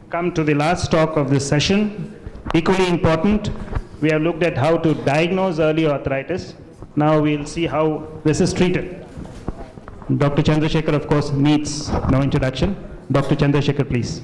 come to the last talk of this session. Equally important, we have looked at how to diagnose early arthritis. Now we'll see how this is treated. Dr. Chandrashekara, of course, needs no introduction. Dr. Chandrashekara, please.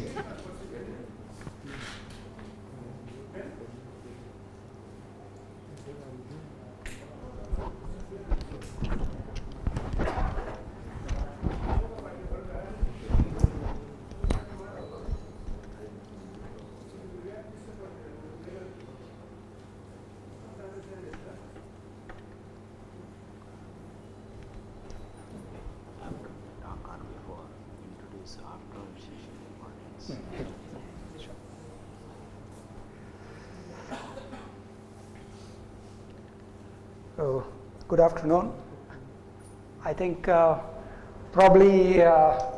Good afternoon. I think probably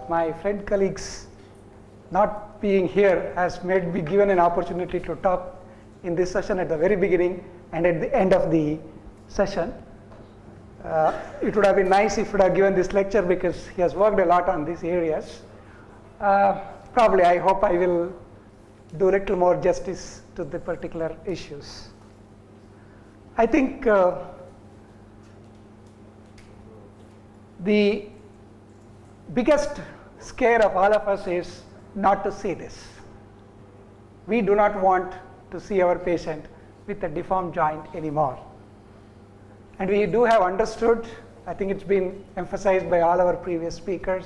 my friend colleagues not being here has made me given an opportunity to talk in this session at the very beginning and at the end of the session. It would have been nice if he would have given this lecture because he has worked a lot on these areas. Probably I hope I will do a little more justice to the particular issues. I think the biggest scare of all of us is not to see this. We do not want to see our patient with a deformed joint anymore. And we do have understood, I think it's been emphasized by all our previous speakers,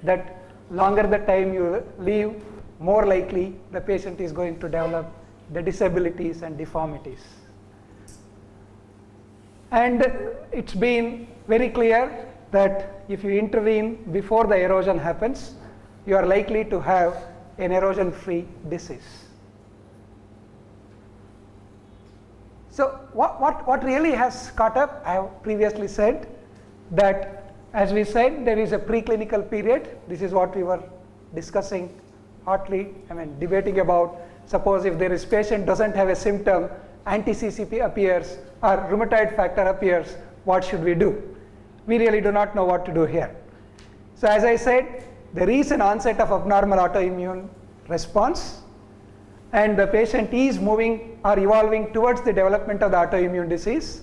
that longer the time you leave, more likely the patient is going to develop the disabilities and deformities. And it's been very clear that if you intervene before the erosion happens, you are likely to have an erosion-free disease. So what really has caught up, I have previously said that, as we said, there is a preclinical period. This is what we were discussing hotly, debating about. Suppose if there is patient doesn't have a symptom, anti-CCP appears or rheumatoid factor appears, what should we do? We really do not know what to do here. So as I said, there is an onset of abnormal autoimmune response, and the patient is moving or evolving towards the development of the autoimmune disease.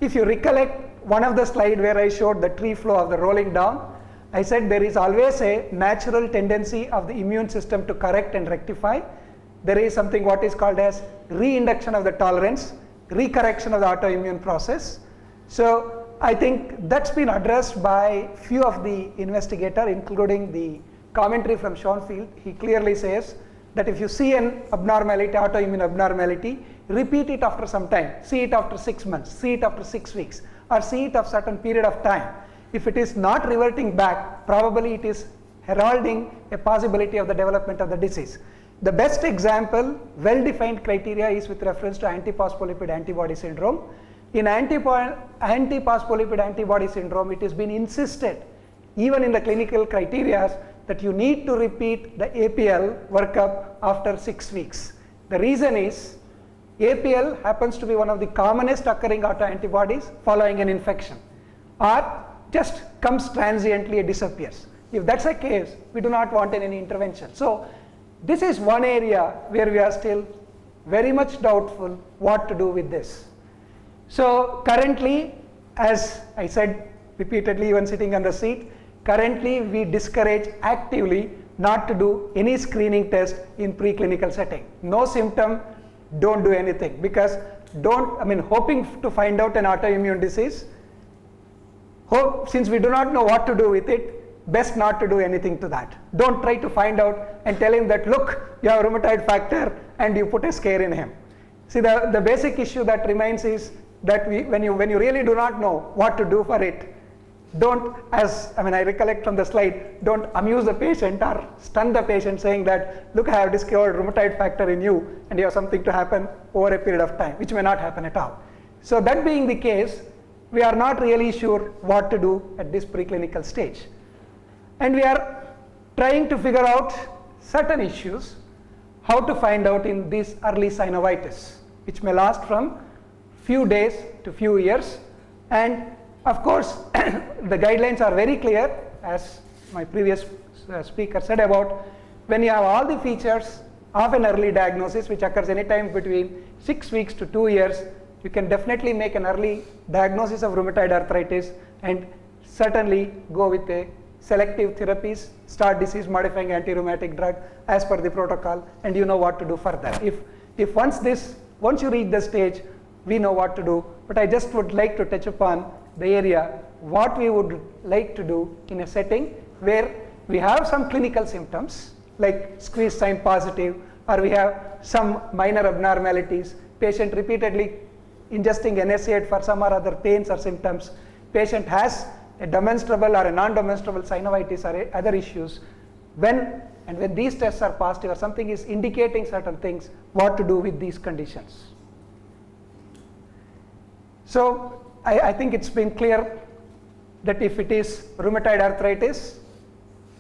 If you recollect one of the slides where I showed the tree flow of the rolling down, I said there is always a natural tendency of the immune system to correct and rectify. There is something what is called as reinduction of the tolerance, recorrection of the autoimmune process. So I think that's been addressed by few of the investigators, including the commentary from Schoenfeld. He clearly says that if you see an abnormality, autoimmune abnormality, repeat it after some time. See it after 6 months, see it after 6 weeks, or see it after a certain period of time. If it is not reverting back, probably it is heralding a possibility of the development of the disease. The best example, well-defined criteria is with reference to antiphospholipid antibody syndrome. In antiphospholipid antibody syndrome, it has been insisted, even in the clinical criteria, that you need to repeat the APL workup after 6 weeks. The reason is, APL happens to be one of the commonest occurring autoantibodies following an infection, or just comes transiently and disappears. If that's the case, we do not want any intervention. So this is one area where we are still very much doubtful what to do with this. So currently, as I said repeatedly even sitting on the seat, currently we discourage actively not to do any screening test in preclinical setting. No symptom, don't do anything, because hoping to find out an autoimmune disease, since we do not know what to do with it, best not to do anything to that. Don't try to find out and tell him that, look, you have rheumatoid factor, and you put a scare in him. See, the basic issue that remains is that when you really do not know what to do for it, don't, I recollect from the slide, don't amuse the patient or stun the patient saying that, look, I have discovered rheumatoid factor in you, and you have something to happen over a period of time, which may not happen at all. So that being the case, we are not really sure what to do at this preclinical stage. And we are trying to figure out certain issues, how to find out in this early synovitis, which may last from few days to few years. And of course, the guidelines are very clear, as my previous speaker said about when you have all the features of an early diagnosis, which occurs anytime between 6 weeks to 2 years, you can definitely make an early diagnosis of rheumatoid arthritis and certainly go with a selective therapies, start disease modifying anti-rheumatic drug as per the protocol, and you know what to do further. If once you reach the stage, we know what to do, but I just would like to touch upon the area what we would like to do in a setting where we have some clinical symptoms like squeeze sign positive, or we have some minor abnormalities, patient repeatedly ingesting NSAID for some or other pains or symptoms, patient has a demonstrable or a non-demonstrable synovitis or other issues. When these tests are positive or something is indicating certain things, what to do with these conditions. So I think it's been clear that if it is rheumatoid arthritis,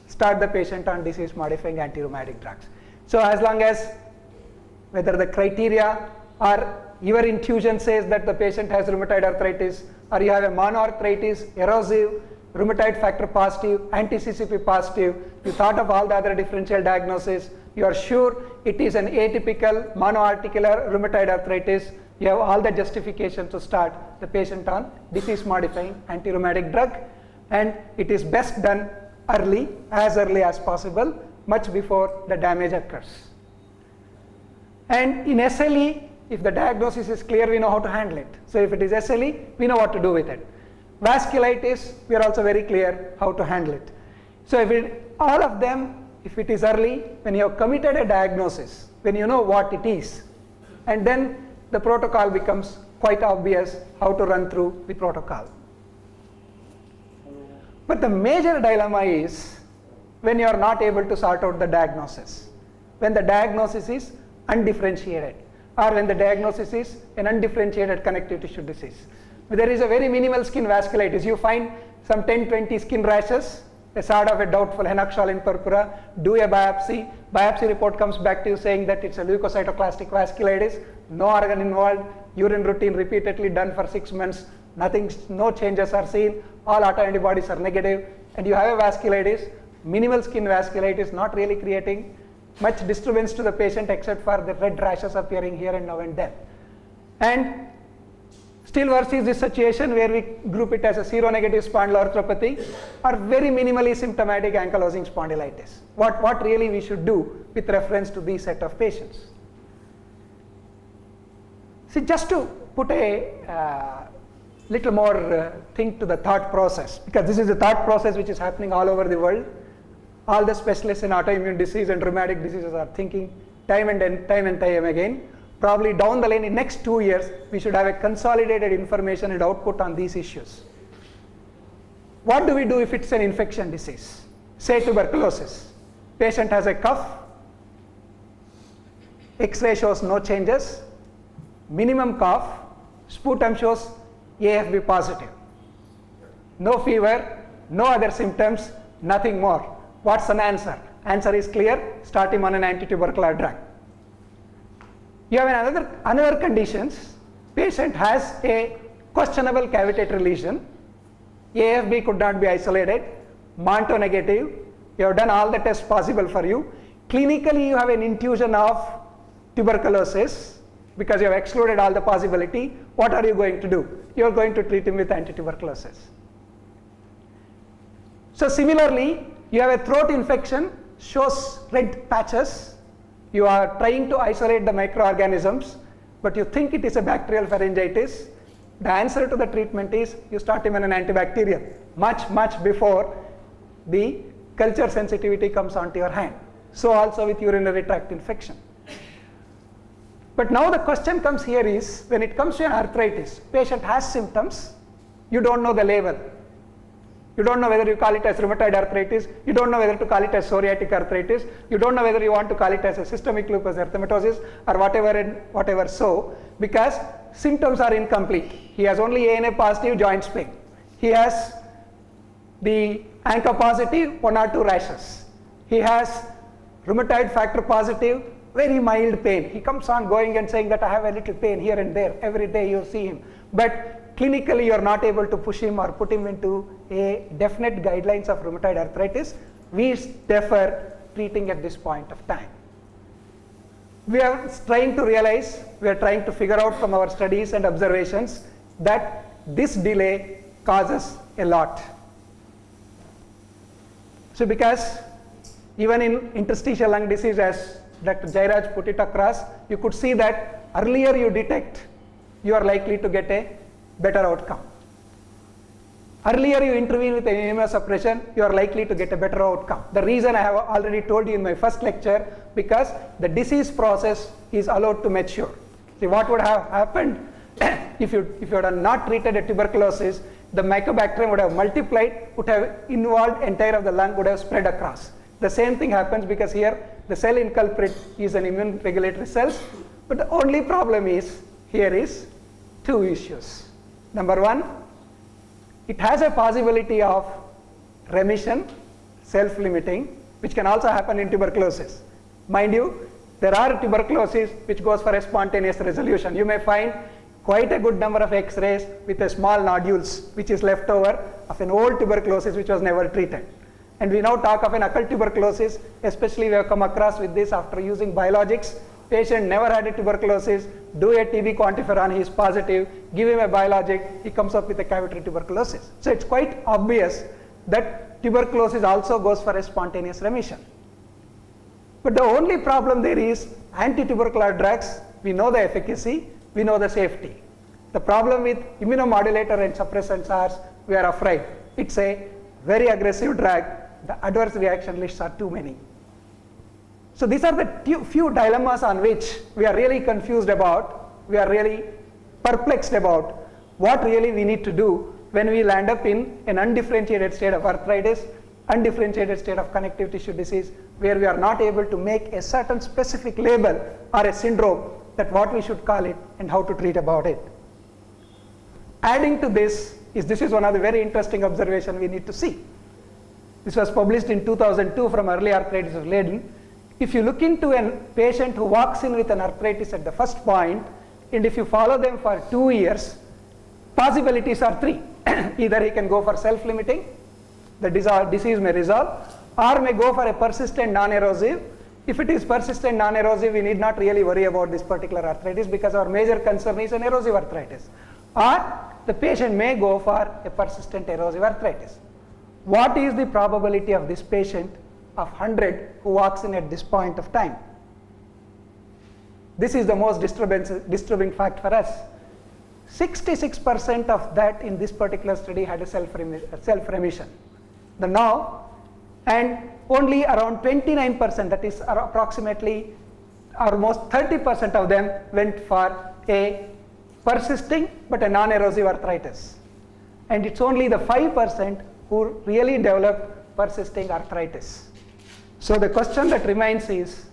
start the patient on disease modifying anti-rheumatic drugs. So as long as whether the criteria or your intuition says that the patient has rheumatoid arthritis, or you have a monoarthritis, erosive, rheumatoid factor positive, anti-CCP positive, you thought of all the other differential diagnoses, you are sure it is an atypical monoarticular rheumatoid arthritis, you have all the justification to start the patient on disease modifying anti-rheumatic drug, and it is best done early as possible, much before the damage occurs. And in SLE, if the diagnosis is clear, we know how to handle it. So if it is SLE, we know what to do with it. Vasculitis, we are also very clear how to handle it. So all of them, if it is early, when you have committed a diagnosis, when you know what it is, and then the protocol becomes quite obvious how to run through the protocol. But the major dilemma is when you are not able to sort out the diagnosis, when the diagnosis is undifferentiated, or when the diagnosis is an undifferentiated connective tissue disease. There is a very minimal skin vasculitis. You find some 10-20 skin rashes, a sort of a doubtful henoxalin purpura, do a biopsy report comes back to you saying that it's a leukocytoclastic vasculitis, no organ involved, urine routine repeatedly done for 6 months, no changes are seen, all autoantibodies are negative, and you have a vasculitis, minimal skin vasculitis, not really creating much disturbance to the patient except for the red rashes appearing here and now and then. And still worse is this situation where we group it as a seronegative spondyloarthropathy or very minimally symptomatic ankylosing spondylitis. What really we should do with reference to these set of patients? See, just to put a little more thing to the thought process, because this is a thought process which is happening all over the world. All the specialists in autoimmune disease and rheumatic diseases are thinking time and time again. Probably down the line in next 2 years, we should have a consolidated information and output on these issues. What do we do if it's an infection disease? Say tuberculosis. Patient has a cough, X-ray shows no changes, minimum cough, sputum shows AFB positive. No fever, no other symptoms, nothing more. What's an answer? Answer is clear, start him on an anti-tubercular drug. You have another conditions, patient has a questionable cavitator lesion, AFB could not be isolated, Monto negative, you have done all the tests possible for you, clinically you have an intuition of tuberculosis because you have excluded all the possibility. What are you going to do? You are going to treat him with anti-tuberculosis. So similarly, you have a throat infection, shows red patches, you are trying to isolate the microorganisms, but you think it is a bacterial pharyngitis. The answer to the treatment is you start him on an antibacterial much before the culture sensitivity comes onto your hand. So also with urinary tract infection. But now the question comes here is, when it comes to an arthritis, patient has symptoms, you don't know the label. You don't know whether you call it as rheumatoid arthritis, you don't know whether to call it as psoriatic arthritis, you don't know whether you want to call it as a systemic lupus erythematosus or whatever so, because symptoms are incomplete. He has only ANA positive joint pain. He has the ANCA positive 1 or 2 rashes. He has rheumatoid factor positive, very mild pain. He comes on going and saying that I have a little pain here and there. Every day you see him. But clinically you are not able to push him or put him into a definite guidelines of rheumatoid arthritis. We defer treating at this point of time. We are trying to figure out from our studies and observations that this delay causes a lot. So because even in interstitial lung disease, as Dr. Jairaj put it across, you could see that earlier you detect, you are likely to get a better outcome. Earlier you intervene with immunosuppression, you are likely to get a better outcome. The reason I have already told you in my first lecture, because the disease process is allowed to mature. See, what would have happened if you had not treated a tuberculosis, the mycobacterium would have multiplied, would have involved entire of the lung, would have spread across. The same thing happens because here the cell in culprit is an immune regulatory cells, but the only problem is, here is two issues. Number one, it has a possibility of remission, self-limiting, which can also happen in tuberculosis. Mind you, there are tuberculosis which goes for a spontaneous resolution. You may find quite a good number of X-rays with a small nodules which is left over of an old tuberculosis which was never treated. And we now talk of an occult tuberculosis, especially we have come across with this after using biologics. Patient never had a tuberculosis, do a TB quantiferon, he is positive, give him a biologic, he comes up with a cavitary tuberculosis. So it's quite obvious that tuberculosis also goes for a spontaneous remission. But the only problem there is anti-tubercular drugs, we know the efficacy, we know the safety. The problem with immunomodulator and suppressants are, we are afraid. It's a very aggressive drug, the adverse reaction lists are too many. So these are the few dilemmas on which we are really confused about, we are really perplexed about what really we need to do when we land up in an undifferentiated state of arthritis, undifferentiated state of connective tissue disease, where we are not able to make a certain specific label or a syndrome that what we should call it and how to treat about it. Adding to this is one of the very interesting observations we need to see. This was published in 2002 from Early Arthritis of Leiden. If you look into a patient who walks in with an arthritis at the first point, and if you follow them for 2 years, possibilities are three. Either he can go for self-limiting, the disease may resolve, or may go for a persistent non-erosive. If it is persistent non-erosive, we need not really worry about this particular arthritis because our major concern is an erosive arthritis. Or the patient may go for a persistent erosive arthritis. What is the probability of this patient of 100 who walks in at this point of time? This is the most disturbing fact for us. 66% of that in this particular study had a self-remission. And only around 29%, that is approximately almost 30% of them went for a persisting but a non-erosive arthritis. And it's only the 5% who really developed persisting arthritis. So the question that remains is,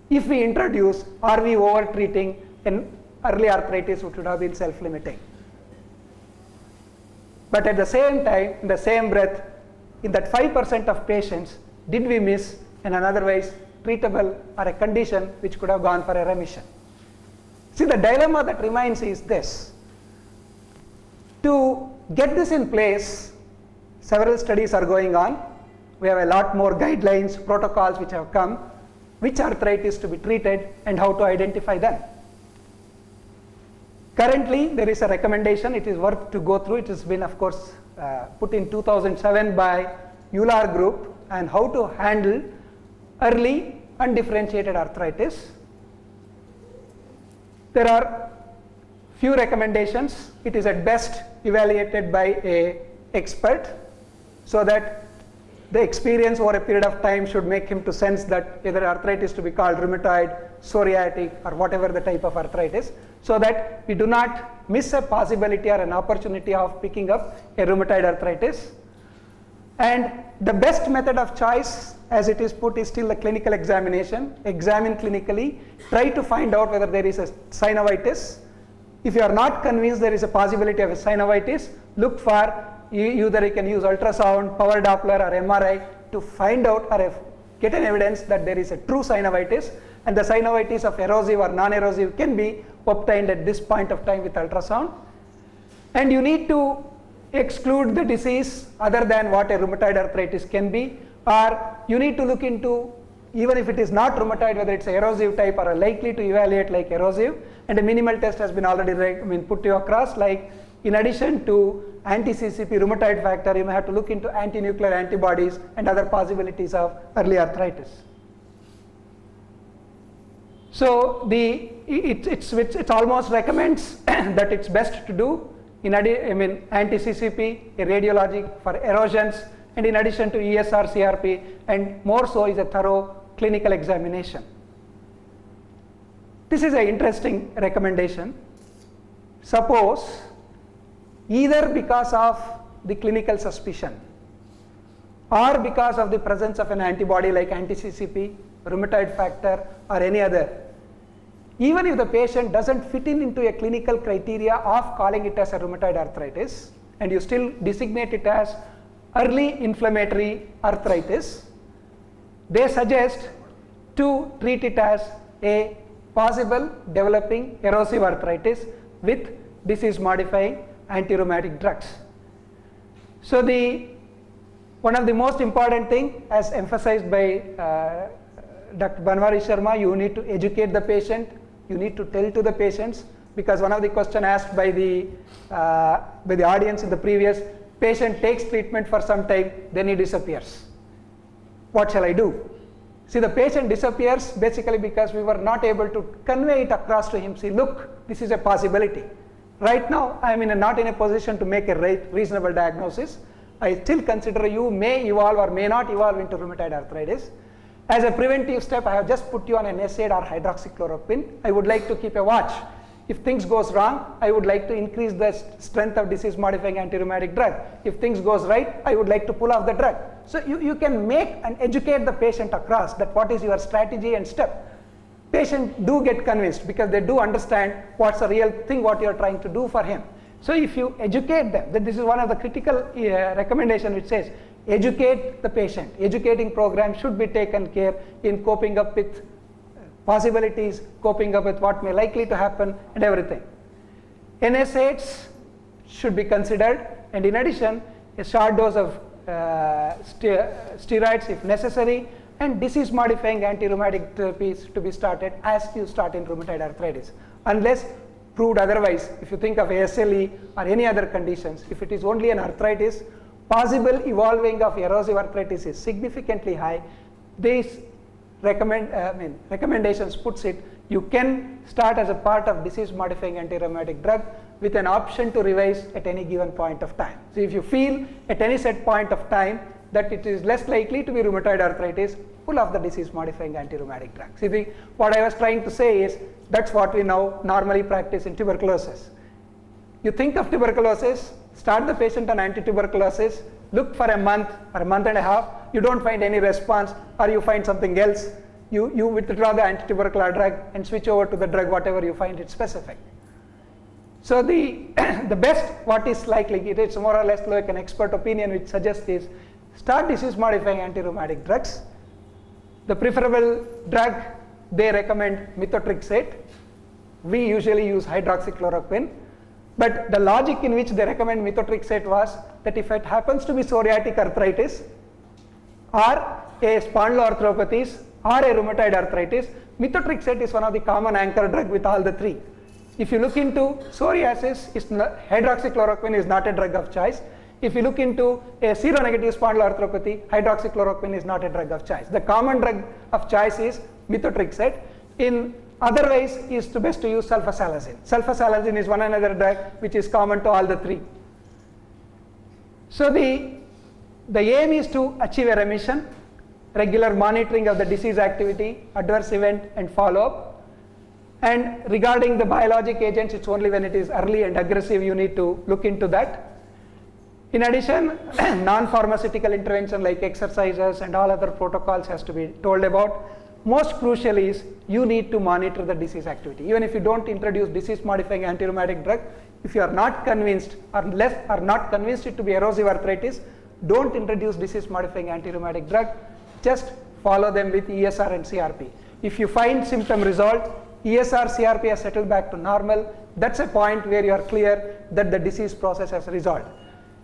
if we introduce, are we over-treating an early arthritis which would have been self-limiting? But at the same time, in the same breath, in that 5% of patients, did we miss an otherwise treatable or a condition which could have gone for a remission? See, the dilemma that remains is this. To get this in place, several studies are going on. We have a lot more guidelines, protocols which have come, which arthritis to be treated and how to identify them. Currently, there is a recommendation, it is worth to go through. It has been, of course, put in 2007 by EULAR group, and how to handle early undifferentiated arthritis. There are few recommendations. It is at best evaluated by an expert, so that the experience over a period of time should make him to sense that either arthritis to be called rheumatoid, psoriatic, or whatever the type of arthritis, so that we do not miss a possibility or an opportunity of picking up a rheumatoid arthritis. And the best method of choice, as it is put, is still the clinical examination. Examine clinically, try to find out whether there is a synovitis. If you are not convinced there is a possibility of a synovitis, look for either you can use ultrasound, power Doppler, or MRI to find out or get an evidence that there is a true synovitis, and the synovitis of erosive or non-erosive can be obtained at this point of time with ultrasound. And you need to exclude the disease other than what a rheumatoid arthritis can be, or you need to look into, even if it is not rheumatoid, whether it's erosive type or likely to evaluate like erosive, and a minimal test has been already put to you across, like in addition to anti-CCP rheumatoid factor, you may have to look into anti-nuclear antibodies and other possibilities of early arthritis. So it almost recommends that it's best to do anti-CCP, a radiologic for erosions, and in addition to ESR, CRP, and more so is a thorough clinical examination. This is an interesting recommendation. Suppose either because of the clinical suspicion or because of the presence of an antibody like anti-CCP, rheumatoid factor, or any other, even if the patient doesn't fit into a clinical criteria of calling it as a rheumatoid arthritis, and you still designate it as early inflammatory arthritis, they suggest to treat it as a possible developing erosive arthritis with disease modifying anti-rheumatic drugs. So one of the most important thing, as emphasized by Dr. Banwari Sharma, you need to educate the patient, you need to tell to the patients, because one of the questions asked by the audience in the previous, patient takes treatment for some time, then he disappears. What shall I do? See, the patient disappears basically because we were not able to convey it across to him. See, look, this is a possibility. Right now, I am not in a position to make a reasonable diagnosis. I still consider you may evolve or may not evolve into rheumatoid arthritis. As a preventive step, I have just put you on an NSAID or hydroxychloroquine. I would like to keep a watch. If things goes wrong, I would like to increase the strength of disease modifying anti-rheumatic drug. If things goes right, I would like to pull off the drug. So you can make and educate the patient across that what is your strategy and step. Patients do get convinced because they do understand what's the real thing what you're trying to do for him. So if you educate them, that this is one of the critical recommendation which says, educate the patient. Educating program should be taken care in coping up with possibilities, coping up with what may likely to happen and everything. NSAIDs should be considered, and in addition, a short dose of steroids if necessary, and disease modifying anti-rheumatic therapies to be started as you start in rheumatoid arthritis. Unless proved otherwise, if you think of ASLE or any other conditions, if it is only an arthritis, possible evolving of erosive arthritis is significantly high. These recommendations puts it, you can start as a part of disease modifying anti-rheumatic drug with an option to revise at any given point of time. So if you feel at any set point of time that it is less likely to be rheumatoid arthritis, pull off the disease modifying anti-rheumatic drug. See, what I was trying to say is that's what we now normally practice in tuberculosis. You think of tuberculosis, start the patient on anti-tuberculosis, look for a month or a month and a half, you don't find any response or you find something else, you withdraw the anti-tubercular drug and switch over to the drug whatever you find it specific. So the best what is likely, it is more or less like an expert opinion which suggests is start disease modifying anti-rheumatic drugs. The preferable drug they recommend methotrexate. We usually use hydroxychloroquine. But the logic in which they recommend methotrexate was that if it happens to be psoriatic arthritis or a spondyloarthropathies or a rheumatoid arthritis, methotrexate is one of the common anchor drug with all the three. If you look into psoriasis, hydroxychloroquine is not a drug of choice. If you look into a seronegative spondyloarthropathy, hydroxychloroquine is not a drug of choice. The common drug of choice is methotrexate. In otherwise, is best to use sulfasalazine. Sulfasalazine is one another drug which is common to all the three. So the aim is to achieve a remission, regular monitoring of the disease activity, adverse event and follow-up. And regarding the biologic agents, it's only when it is early and aggressive you need to look into that. In addition, non-pharmaceutical intervention like exercises and all other protocols has to be told about. Most crucial is you need to monitor the disease activity. Even if you don't introduce disease modifying anti-rheumatic drug, if you are not convinced or not convinced it to be erosive arthritis, don't introduce disease modifying anti-rheumatic drug, just follow them with ESR and CRP. If you find symptom resolved, ESR, CRP has settled back to normal, that's a point where you are clear that the disease process has resolved.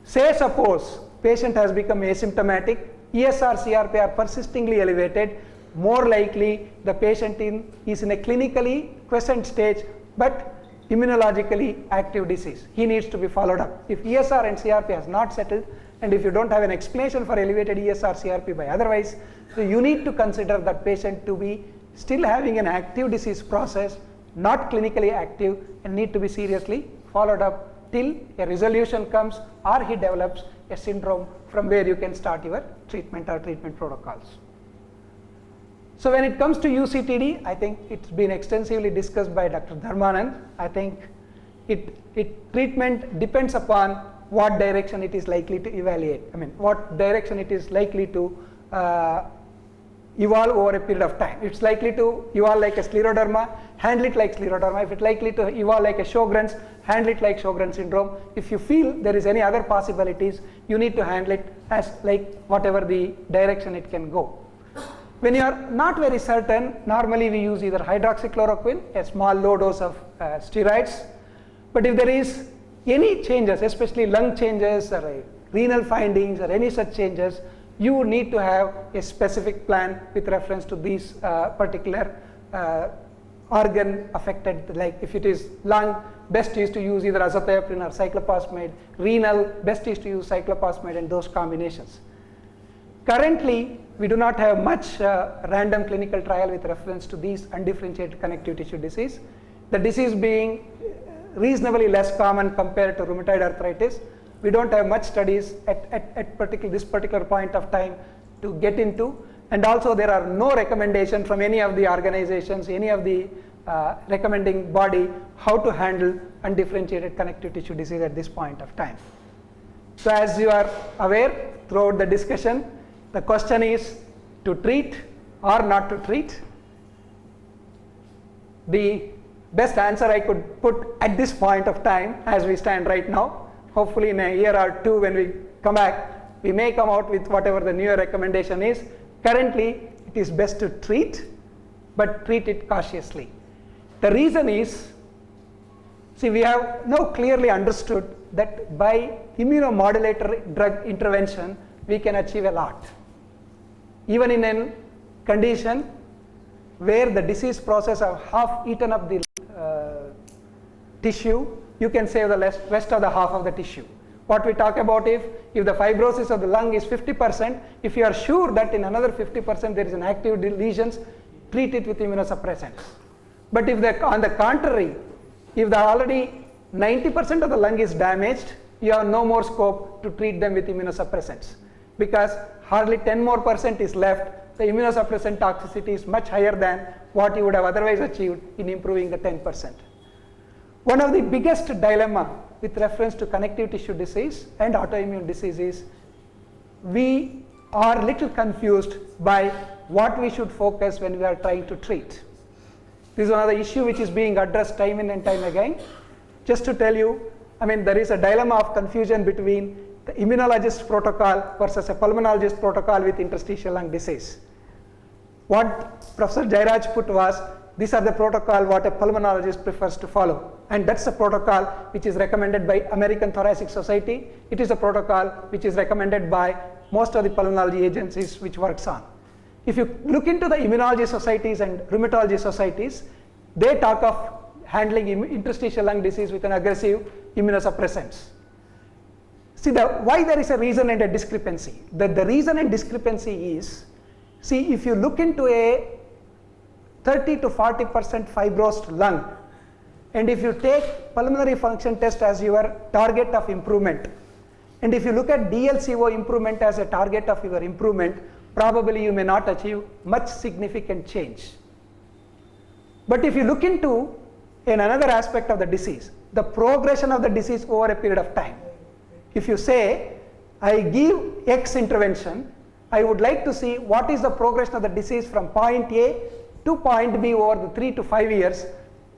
Say suppose patient has become asymptomatic, ESR, CRP are persistingly elevated, more likely the patient is in a clinically quiescent stage but immunologically active disease. He needs to be followed up. If ESR and CRP has not settled, and if you don't have an explanation for elevated ESR, CRP by otherwise, so you need to consider that patient to be still having an active disease process, not clinically active, and need to be seriously followed up till a resolution comes or he develops a syndrome from where you can start your treatment or treatment protocols. So when it comes to UCTD, I think it's been extensively discussed by Dr. Dharmanand. I think treatment depends upon what direction it is likely to evaluate. I mean, what direction it is likely to evolve over a period of time. It's likely to evolve like a scleroderma, handle it like scleroderma. If it's likely to evolve like a Sjogren's, handle it like Sjogren's syndrome. If you feel there is any other possibilities, you need to handle it as like whatever the direction it can go. When you are not very certain, normally we use either hydroxychloroquine, a small low dose of steroids. But if there is any changes, especially lung changes or renal findings or any such changes, you need to have a specific plan with reference to these particular organ affected. Like if it is lung, best is to use either azathioprine or cyclophosphamide. Renal, best is to use cyclophosphamide and those combinations. Currently, we do not have much random clinical trial with reference to these undifferentiated connective tissue disease. The disease being reasonably less common compared to rheumatoid arthritis. We don't have much studies at this particular point of time to get into, and also there are no recommendation from any of the organizations, any of the recommending body how to handle undifferentiated connective tissue disease at this point of time. So as you are aware throughout the discussion, the question is to treat or not to treat. The best answer I could put at this point of time as we stand right now, hopefully in a year or two when we come back, we may come out with whatever the newer recommendation is. Currently, it is best to treat, but treat it cautiously. The reason is, see, we have now clearly understood that by immunomodulator drug intervention, we can achieve a lot. Even in a condition where the disease process have half eaten up the tissue, you can save the rest of the half of the tissue. What we talk about if the fibrosis of the lung is 50%, if you are sure that in another 50% there is an active lesions, treat it with immunosuppressants. But if on the contrary, if the already 90% of the lung is damaged, you have no more scope to treat them with immunosuppressants, because hardly 10% more is left. The immunosuppressant toxicity is much higher than what you would have otherwise achieved in improving the 10%. One of the biggest dilemma with reference to connective tissue disease and autoimmune disease is we are little confused by what we should focus when we are trying to treat. This is another issue which is being addressed time in and time again. Just to tell you, I mean, there is a dilemma of confusion between the immunologist protocol versus a pulmonologist protocol with interstitial lung disease. What Professor Jairaj put was, these are the protocol what a pulmonologist prefers to follow, and that's the protocol which is recommended by American Thoracic Society. It is a protocol which is recommended by most of the pulmonology agencies which works on. If you look into the immunology societies and rheumatology societies, they talk of handling interstitial lung disease with an aggressive immunosuppressants. See, why there is a reason and a discrepancy. The reason and discrepancy is, see, if you look into a 30 to 40% fibrosed lung, and if you take pulmonary function test as your target of improvement, and if you look at DLCO improvement as a target of your improvement, probably you may not achieve much significant change. But if you look into another aspect of the disease, the progression of the disease over a period of time. If you say, I give X intervention, I would like to see what is the progression of the disease from point A to point B over the 3 to 5 years,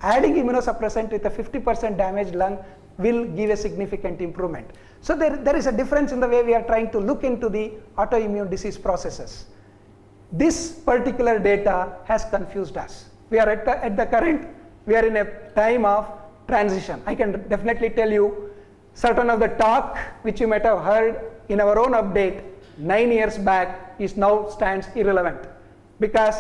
adding immunosuppressant with a 50% damaged lung will give a significant improvement. So there is a difference in the way we are trying to look into the autoimmune disease processes. This particular data has confused us. We are at the current, we are in a time of transition. I can definitely tell you certain of the talk which you might have heard in our own update 9 years back is now stands irrelevant, because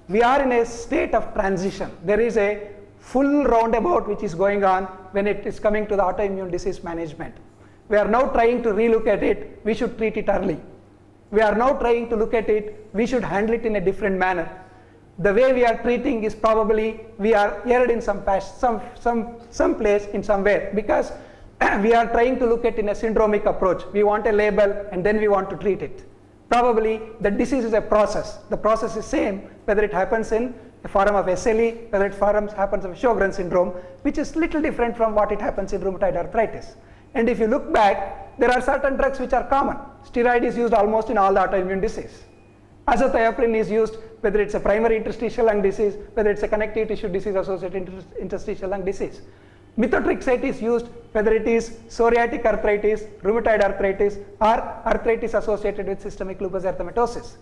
we are in a state of transition. There is a full roundabout which is going on when it is coming to the autoimmune disease management. We are now trying to relook at it, we should treat it early. We are now trying to look at it, we should handle it in a different manner. The way we are treating is probably, we are erred in some place in somewhere, because we are trying to look at in a syndromic approach. We want a label and then we want to treat it. Probably the disease is a process. The process is same whether it happens in a form of SLE, whether it happens of Sjogren's syndrome, which is little different from what it happens in rheumatoid arthritis. And if you look back, there are certain drugs which are common. Steroid is used almost in all the autoimmune disease. Azathioprine is used whether it's a primary interstitial lung disease, whether it's a connective tissue disease associated interstitial lung disease. Methotrexate is used whether it is psoriatic arthritis, rheumatoid arthritis, or arthritis associated with systemic lupus erythematosus.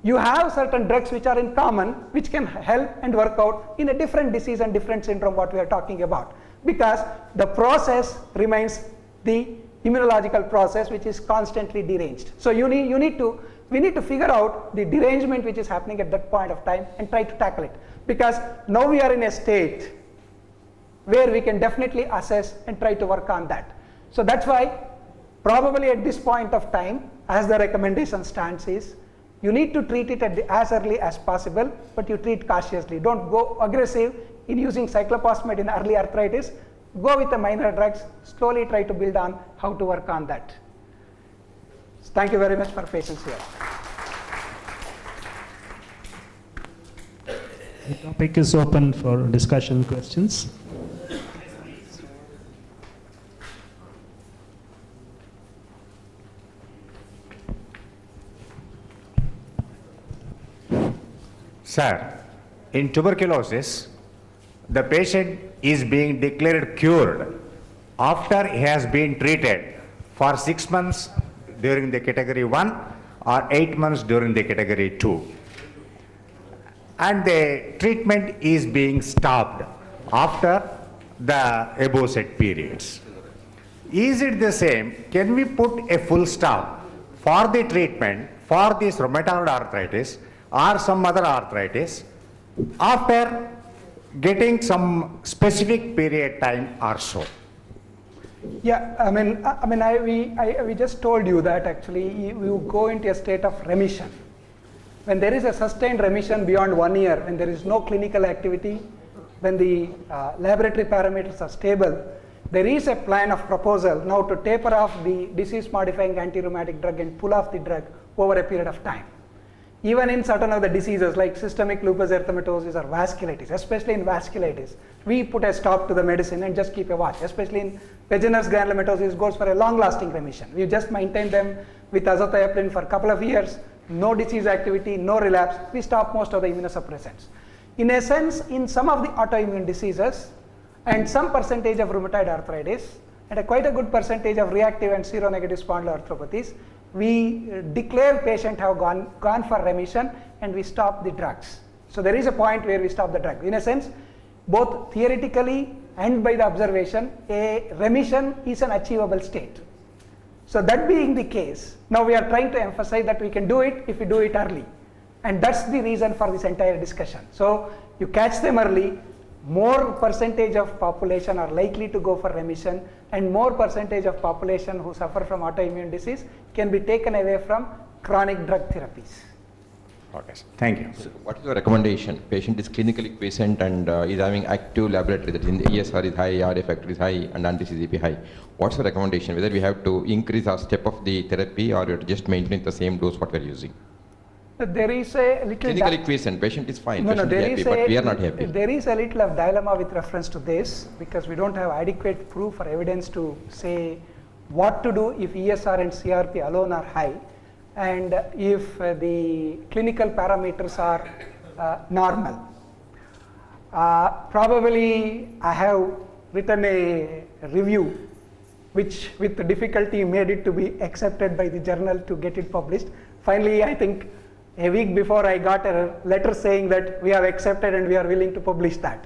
You have certain drugs which are in common, which can help and work out in a different disease and different syndrome what we are talking about, because the process remains the immunological process which is constantly deranged. So we need to figure out the derangement which is happening at that point of time and try to tackle it, because now we are in a state where we can definitely assess and try to work on that. So that's why probably at this point of time, as the recommendation stands, is you need to treat it as early as possible, but you treat cautiously. Don't go aggressive in using cyclophosphamide in early arthritis. Go with the minor drugs, slowly try to build on how to work on that. Thank you very much for patience here. The topic is open for discussion, questions. Sir, in tuberculosis, the patient is being declared cured after he has been treated for 6 months during the category 1 or 8 months during the category 2. And the treatment is being stopped after the above said periods. Is it the same? Can we put a full stop for the treatment for this rheumatoid arthritis or some other arthritis after getting some specific period time or so? Yeah, we just told you that actually you go into a state of remission. When there is a sustained remission beyond 1 year, when there is no clinical activity, when the laboratory parameters are stable, there is a plan of proposal now to taper off the disease-modifying anti-rheumatic drug and pull off the drug over a period of time. Even in certain of the diseases like systemic lupus erythematosus or vasculitis, especially in vasculitis, we put a stop to the medicine and just keep a watch. Especially in Wegener's granulomatosis goes for a long-lasting remission. We just maintain them with azathioprine for a couple of years, no disease activity, no relapse. We stop most of the immunosuppressants. In a sense, in some of the autoimmune diseases and some percentage of rheumatoid arthritis and quite a good percentage of reactive and seronegative spondyloarthropathies, we declare patient have gone for remission and we stop the drugs. So there is a point where we stop the drug. In a sense, both theoretically and by the observation, a remission is an achievable state. So that being the case, now we are trying to emphasize that we can do it if we do it early. And that's the reason for this entire discussion. So you catch them early, more percentage of population are likely to go for remission, and more percentage of population who suffer from autoimmune disease can be taken away from chronic drug therapies. Okay, thank you. So what is your recommendation? Patient is clinically quiescent and is having active laboratory, that is in the ESR is high, RA factor is high, and anti-CCP high. What's the recommendation? Whether we have to increase our step of the therapy or just maintain the same dose what we are using? There is a little clinically quiescent, patient is fine, no, patient is happy, but we are not happy. There is a little of dilemma with reference to this, because we don't have adequate proof or evidence to say what to do if ESR and CRP alone are high, and if the clinical parameters are normal. Probably I have written a review which with difficulty made it to be accepted by the journal to get it published. Finally, I think a week before I got a letter saying that we have accepted and we are willing to publish that.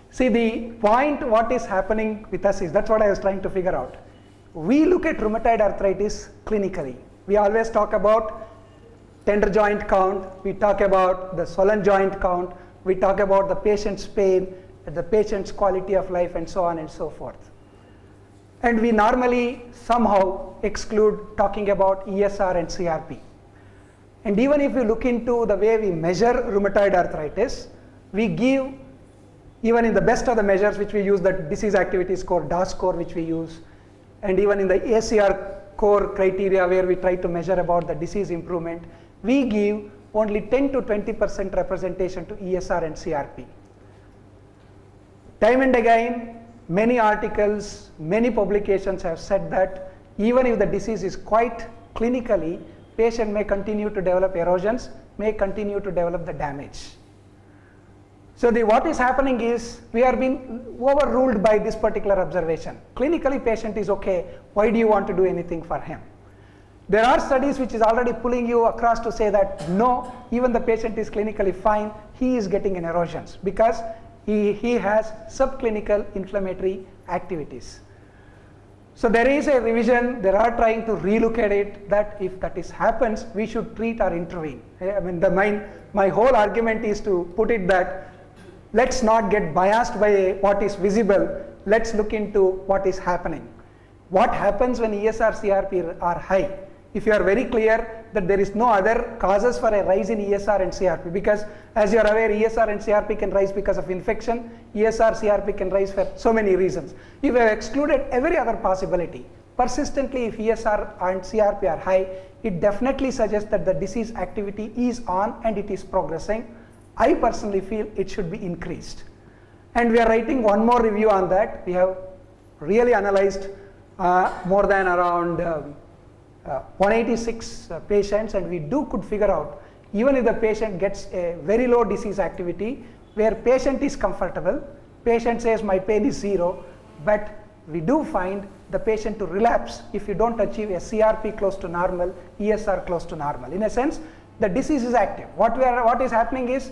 See, the point what is happening with us is, that's what I was trying to figure out. We look at rheumatoid arthritis clinically. We always talk about tender joint count, we talk about the swollen joint count, we talk about the patient's pain, the patient's quality of life, and so on and so forth. And we normally somehow exclude talking about ESR and CRP. And even if you look into the way we measure rheumatoid arthritis, we give, even in the best of the measures which we use, the disease activity score, DAS score which we use, and even in the ACR core criteria where we try to measure about the disease improvement, we give only 10 to 20% representation to ESR and CRP. Time and again, many articles, many publications have said that even if the disease is quite clinically, patient may continue to develop erosions, may continue to develop the damage. So what is happening is we are being overruled by this particular observation. Clinically, patient is okay. Why do you want to do anything for him? There are studies which is already pulling you across to say that no, even the patient is clinically fine, he is getting an erosions because he has subclinical inflammatory activities. So there is a revision, they are trying to relook at it, that if that happens, we should treat or intervene. I mean, my whole argument is to put it that let's not get biased by what is visible, let's look into what is happening. What happens when ESR, CRP are high? If you are very clear that there is no other causes for a rise in ESR and CRP, because as you are aware, ESR and CRP can rise because of infection, ESR, CRP can rise for so many reasons. If you have excluded every other possibility, persistently if ESR and CRP are high, it definitely suggests that the disease activity is on and it is progressing. I personally feel it should be increased. And we are writing one more review on that. We have really analyzed more than around 186 patients, and we could figure out, even if the patient gets a very low disease activity where patient is comfortable, patient says my pain is 0, but we do find the patient to relapse if you don't achieve a CRP close to normal, ESR close to normal. In a sense, the disease is active. What is happening is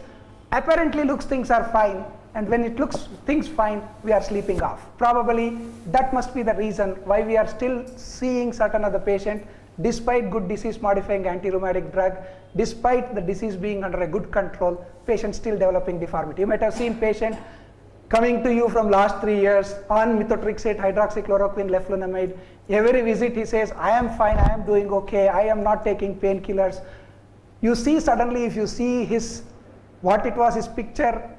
apparently looks things are fine, and when it looks things fine, we are sleeping off. Probably that must be the reason why we are still seeing certain of the patient despite good disease modifying anti-rheumatic drug, despite the disease being under a good control, patient still developing deformity. You might have seen patient coming to you from last 3 years on methotrexate, hydroxychloroquine, leflunomide. Every visit he says, I am fine, I am doing okay, I am not taking painkillers. You see suddenly, if you see what it was his picture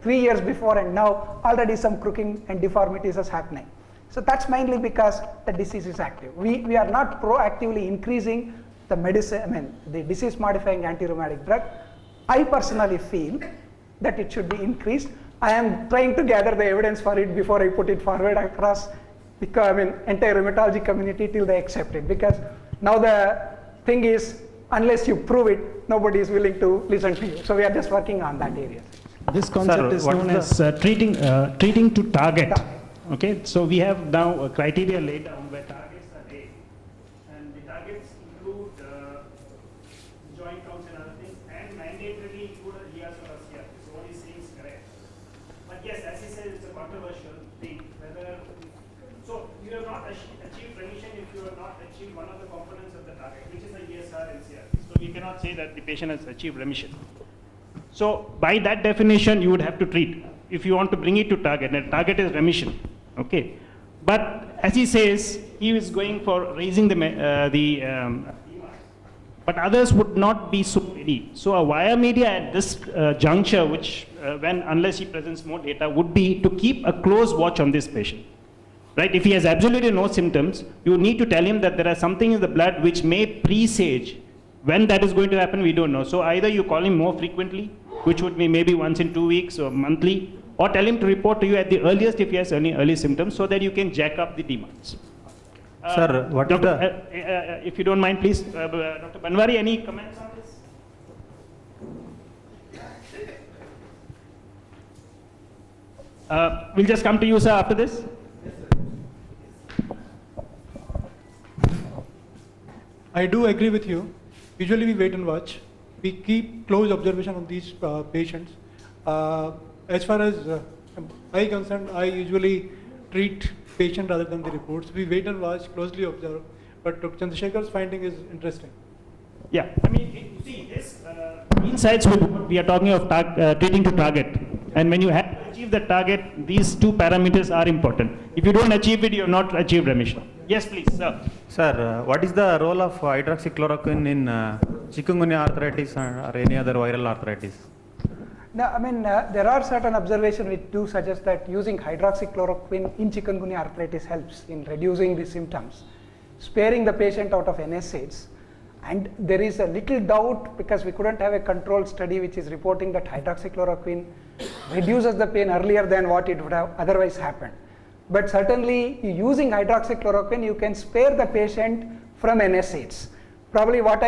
3 years before and now, already some crooking and deformities is happening. So that's mainly because the disease is active. We are not proactively increasing the medicine, the disease modifying anti-rheumatic drug. I personally feel that it should be increased. I am trying to gather the evidence for it before I put it forward across entire rheumatology community till they accept it. Because now the thing is, unless you prove it, nobody is willing to listen to you. So we are just working on that area. This concept is known as treating to target. Okay, so we have now a criteria laid down where targets are laid, and the targets include joint counts and other things, and mandatorily include a ESR or CRP. So what he's saying is correct. But yes, as he said, it's a controversial thing. So you have not achieved remission if you have not achieved one of the components of the target, which is the ESR and CRP. So we cannot say that the patient has achieved remission. So by that definition, you would have to treat. If you want to bring it to target, and target is remission, okay. But as he says, he is going for raising but others would not be so ready. So a wire media at this juncture, which unless he presents more data, would be to keep a close watch on this patient, right? If he has absolutely no symptoms, you need to tell him that there is something in the blood which may presage. When that is going to happen, we don't know. So either you call him more frequently, which would be maybe once in 2 weeks or monthly, or tell him to report to you at the earliest if he has any early symptoms, so that you can jack up the demands. Sir, what is the... if you don't mind, please, Dr. Banwari, any comments on this? We'll just come to you, sir, after this. I do agree with you. Usually we wait and watch. We keep close observation on these patients. As far as I am concerned, I usually treat patient rather than the reports. We wait and watch, closely observe. But Dr. Chandrashekhar's finding is interesting. Yeah, I mean, you see, this coincides with what we are talking of treating to target. And when you have to achieve the target, these two parameters are important. If you don't achieve it, you have not achieved remission. Yes, please, sir. Sir, what is the role of hydroxychloroquine in chikungunya arthritis or any other viral arthritis? No, I mean, there are certain observations which do suggest that using hydroxychloroquine in chikungunya arthritis helps in reducing the symptoms, sparing the patient out of NSAIDs. And there is a little doubt because we couldn't have a controlled study which is reporting that hydroxychloroquine reduces the pain earlier than what it would have otherwise happened. But certainly using hydroxychloroquine, you can spare the patient from NSAIDs. Probably what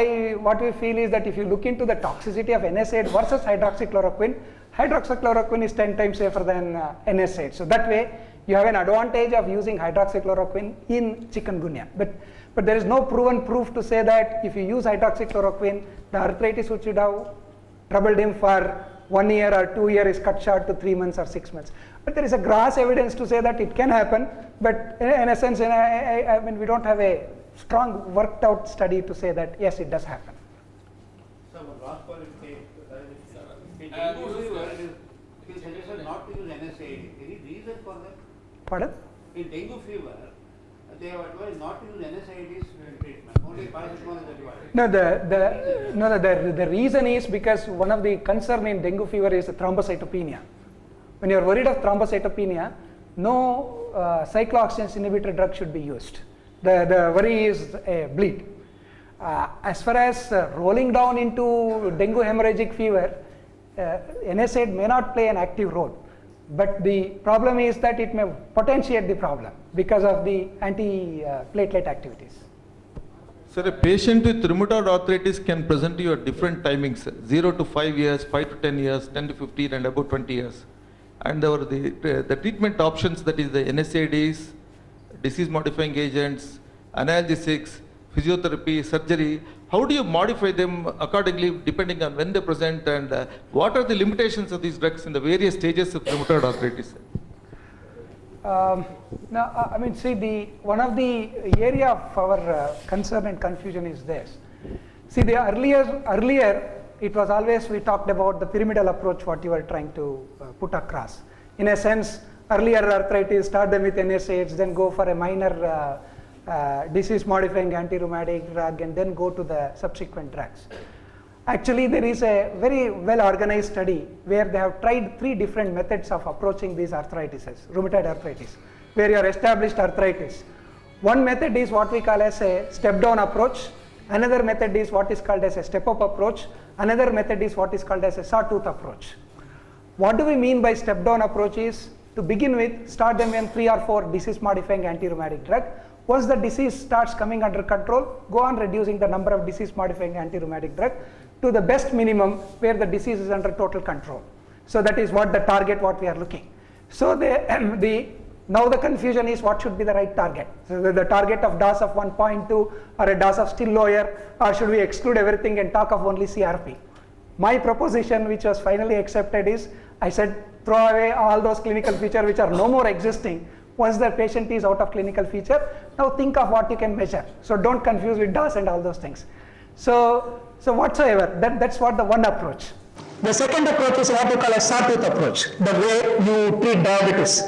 we feel is that if you look into the toxicity of NSAID versus hydroxychloroquine is 10 times safer than NSAID. So that way you have an advantage of using hydroxychloroquine in chikungunya. But there is no proven proof to say that if you use hydroxychloroquine, the arthritis which would have troubled him for 1 year or 2 years is cut short to 3 months or 6 months. But there is a gross evidence to say that it can happen. But in a sense, I mean, we don't have a strong worked out study to say that yes, it does happen. So last point is dengue fever, it is suggested not to use NSAID. Any reason for that? Pardon? In dengue fever, they have advised not to use NSAIDs in treatment. Only paracetamol is advised. No, the reason is because one of the concern in dengue fever is thrombocytopenia. When you are worried of thrombocytopenia, no cyclooxygenase inhibitor drug should be used. The worry is a bleed. As far as rolling down into dengue hemorrhagic fever, NSAID may not play an active role. But the problem is that it may potentiate the problem because of the anti-platelet activities. Sir, a patient with rheumatoid arthritis can present to you at different timings, 0 to 5 years, 5 to 10 years, 10 to 15 and above 20 years. And the treatment options, that is the NSAIDs, disease modifying agents, analgesics, physiotherapy, surgery, how do you modify them accordingly depending on when they present, and what are the limitations of these drugs in the various stages of rheumatoid arthritis? Now, I mean, see, one of the area of our concern and confusion is this. See, the earlier it was always we talked about the pyramidal approach, what you were trying to put across. In a sense, earlier arthritis, start them with NSAIDs, then go for a minor disease modifying anti-rheumatic drug, and then go to the subsequent drugs. Actually, there is a very well organized study where they have tried 3 different methods of approaching these arthritises, rheumatoid arthritis, where you are established arthritis. One method is what we call as a step down approach, another method is what is called as a step up approach, another method is what is called as a sawtooth approach. What do we mean by step down approach is, to begin with, start them in 3 or 4 disease modifying anti-rheumatic drug. Once the disease starts coming under control, go on reducing the number of disease modifying anti-rheumatic drug to the best minimum where the disease is under total control. So that is what the target, what we are looking. So now the confusion is what should be the right target. So the target of DOS of 1.2 or a DOS of still lower, or should we exclude everything and talk of only CRP? My proposition, which was finally accepted, is I said throw away all those clinical features which are no more existing. Once the patient is out of clinical feature, now think of what you can measure. So don't confuse with DOS and all those things. So whatsoever, that's what the one approach. The second approach is what we call a sawtooth approach, the way you treat diabetes.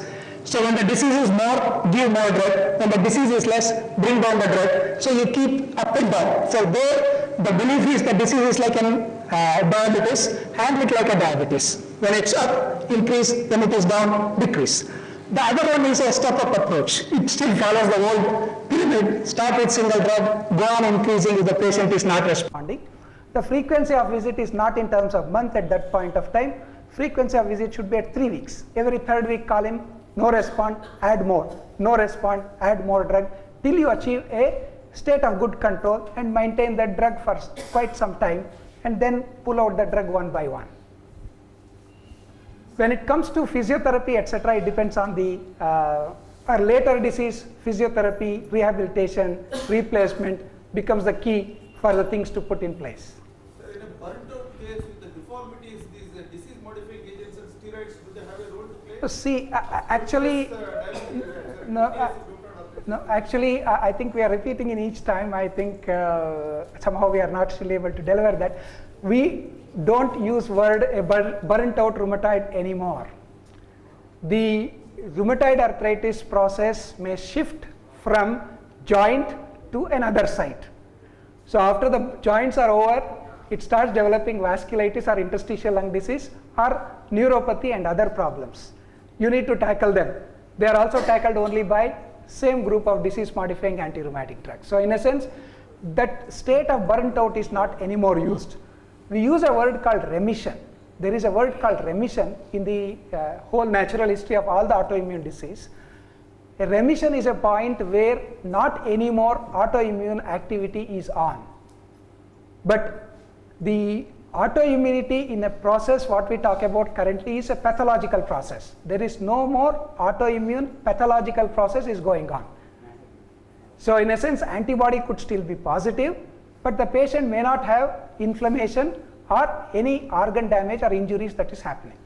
So when the disease is more, give more drug. When the disease is less, bring down the drug. So you keep up and down. So there, the belief is the disease is like an diabetes, handle it like a diabetes. When it's up, increase. When it is down, decrease. The other one is a step-up approach. It still follows the old pyramid. Start with single drug, go on increasing if the patient is not responding. The frequency of visit is not in terms of month at that point of time. Frequency of visit should be at 3 weeks. Every 3rd week, call him. No respond, add more. No respond, add more drug, till you achieve a state of good control and maintain that drug for quite some time, and then pull out the drug one by one. When it comes to physiotherapy, etc., it depends on the or later disease. Physiotherapy, rehabilitation, replacement becomes the key for the things to put in place. So in a burnt out case with the deformities, these disease modifying agents and steroids, do they have a role to play? See, actually, no. No, actually, I think we are repeating in each time. I think somehow we are not still able to deliver that. We don't use word burnt out rheumatoid anymore. The rheumatoid arthritis process may shift from joint to another site. So after the joints are over, it starts developing vasculitis or interstitial lung disease or neuropathy and other problems. You need to tackle them. They are also tackled only by same group of disease modifying anti-rheumatic drugs. So in a sense, that state of burnt out is not anymore used. We use a word called remission. There is a word called remission in the whole natural history of all the autoimmune disease. A remission is a point where not anymore autoimmune activity is on. But the autoimmunity in a process what we talk about currently is a pathological process. There is no more autoimmune pathological process is going on. So in a sense, antibody could still be positive, but the patient may not have inflammation or any organ damage or injuries that is happening.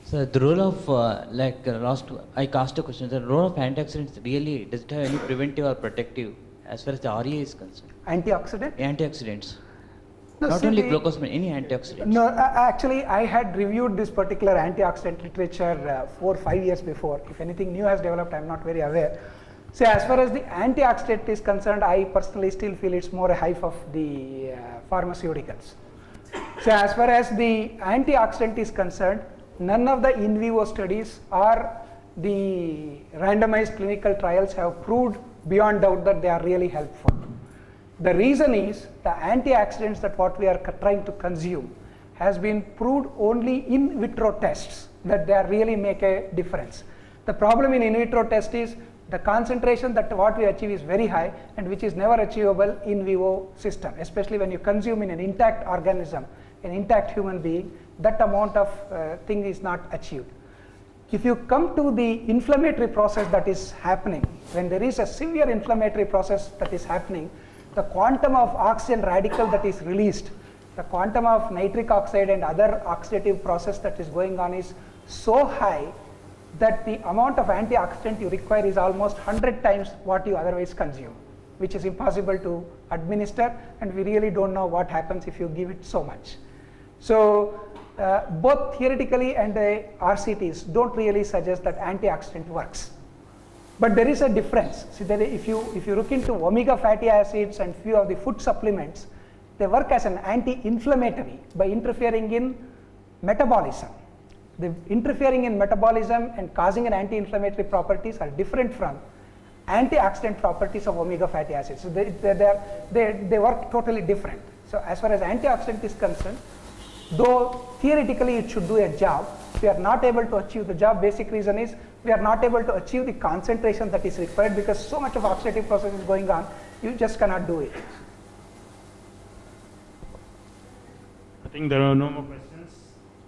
So the role of, I asked a question, the role of antioxidants really, does it have any preventive or protective as far as the RA is concerned? Antioxidant? Antioxidants. No, Not see only the- glucosamine, any antioxidants. No, actually I had reviewed this particular antioxidant literature 4 or 5 years before. If anything new has developed, I am not very aware. So as far as the antioxidant is concerned, I personally still feel it's more a hype of the pharmaceuticals. So as far as the antioxidant is concerned, none of the in vivo studies or the randomized clinical trials have proved beyond doubt that they are really helpful. The reason is the antioxidants that what we are trying to consume has been proved only in vitro tests that they really make a difference. The problem in vitro test is the concentration that what we achieve is very high and which is never achievable in vivo system, especially when you consume in an intact organism, an intact human being, that amount of thing is not achieved. If you come to the inflammatory process that is happening, when there is a severe inflammatory process that is happening, the quantum of oxygen radical that is released, the quantum of nitric oxide and other oxidative process that is going on is so high that the amount of antioxidant you require is almost 100 times what you otherwise consume, which is impossible to administer, and we really don't know what happens if you give it so much. So both theoretically and the RCTs don't really suggest that antioxidant works. But there is a difference. See, if you look into omega fatty acids and few of the food supplements, they work as an anti-inflammatory by interfering in metabolism. The interfering in metabolism and causing an anti-inflammatory properties are different from antioxidant properties of omega fatty acids. So they work totally different. So as far as antioxidant is concerned, though theoretically it should do a job, we are not able to achieve the job. Basic reason is we are not able to achieve the concentration that is required because so much of oxidative process is going on, you just cannot do it. I think there are no more questions.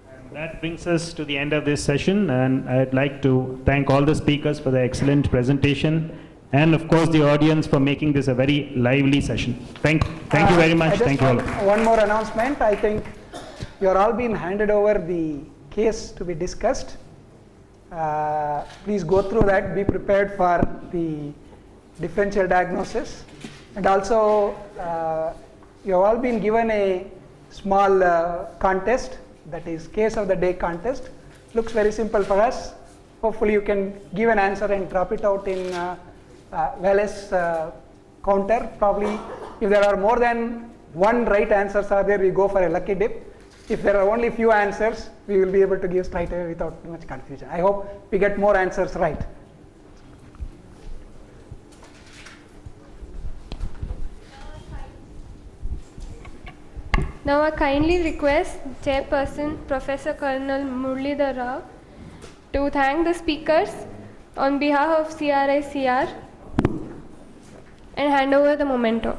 And that brings us to the end of this session, and I'd like to thank all the speakers for the excellent presentation, and of course the audience for making this a very lively session. Thank you very much. Thank you all. One more announcement. I think you are all being handed over the case to be discussed. Please go through that, be prepared for the differential diagnosis, and also you have all been given a small contest, that is case of the day contest. Looks very simple for us. Hopefully you can give an answer and drop it out in Wallace counter. Probably if there are more than one right answers are there, we go for a lucky dip. If there are only few answers, we will be able to give straight away without much confusion. I hope we get more answers right. Now I kindly request Chairperson Professor Colonel Muralidhar Rao to thank the speakers on behalf of CRICR and hand over the memento.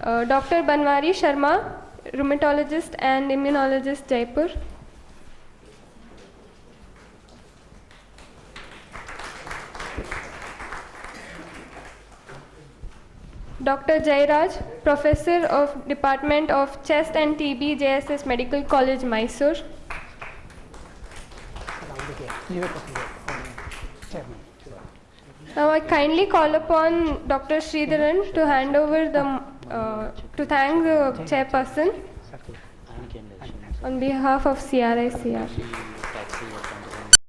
Dr. Banwari Sharma, rheumatologist and immunologist, Jaipur. Dr. Jairaj, Professor of Department of Chest and TB, JSS Medical College, Mysore. Chairman. Now I kindly call upon Dr. Sridharan to hand over to thank the chairperson on behalf of CRICR.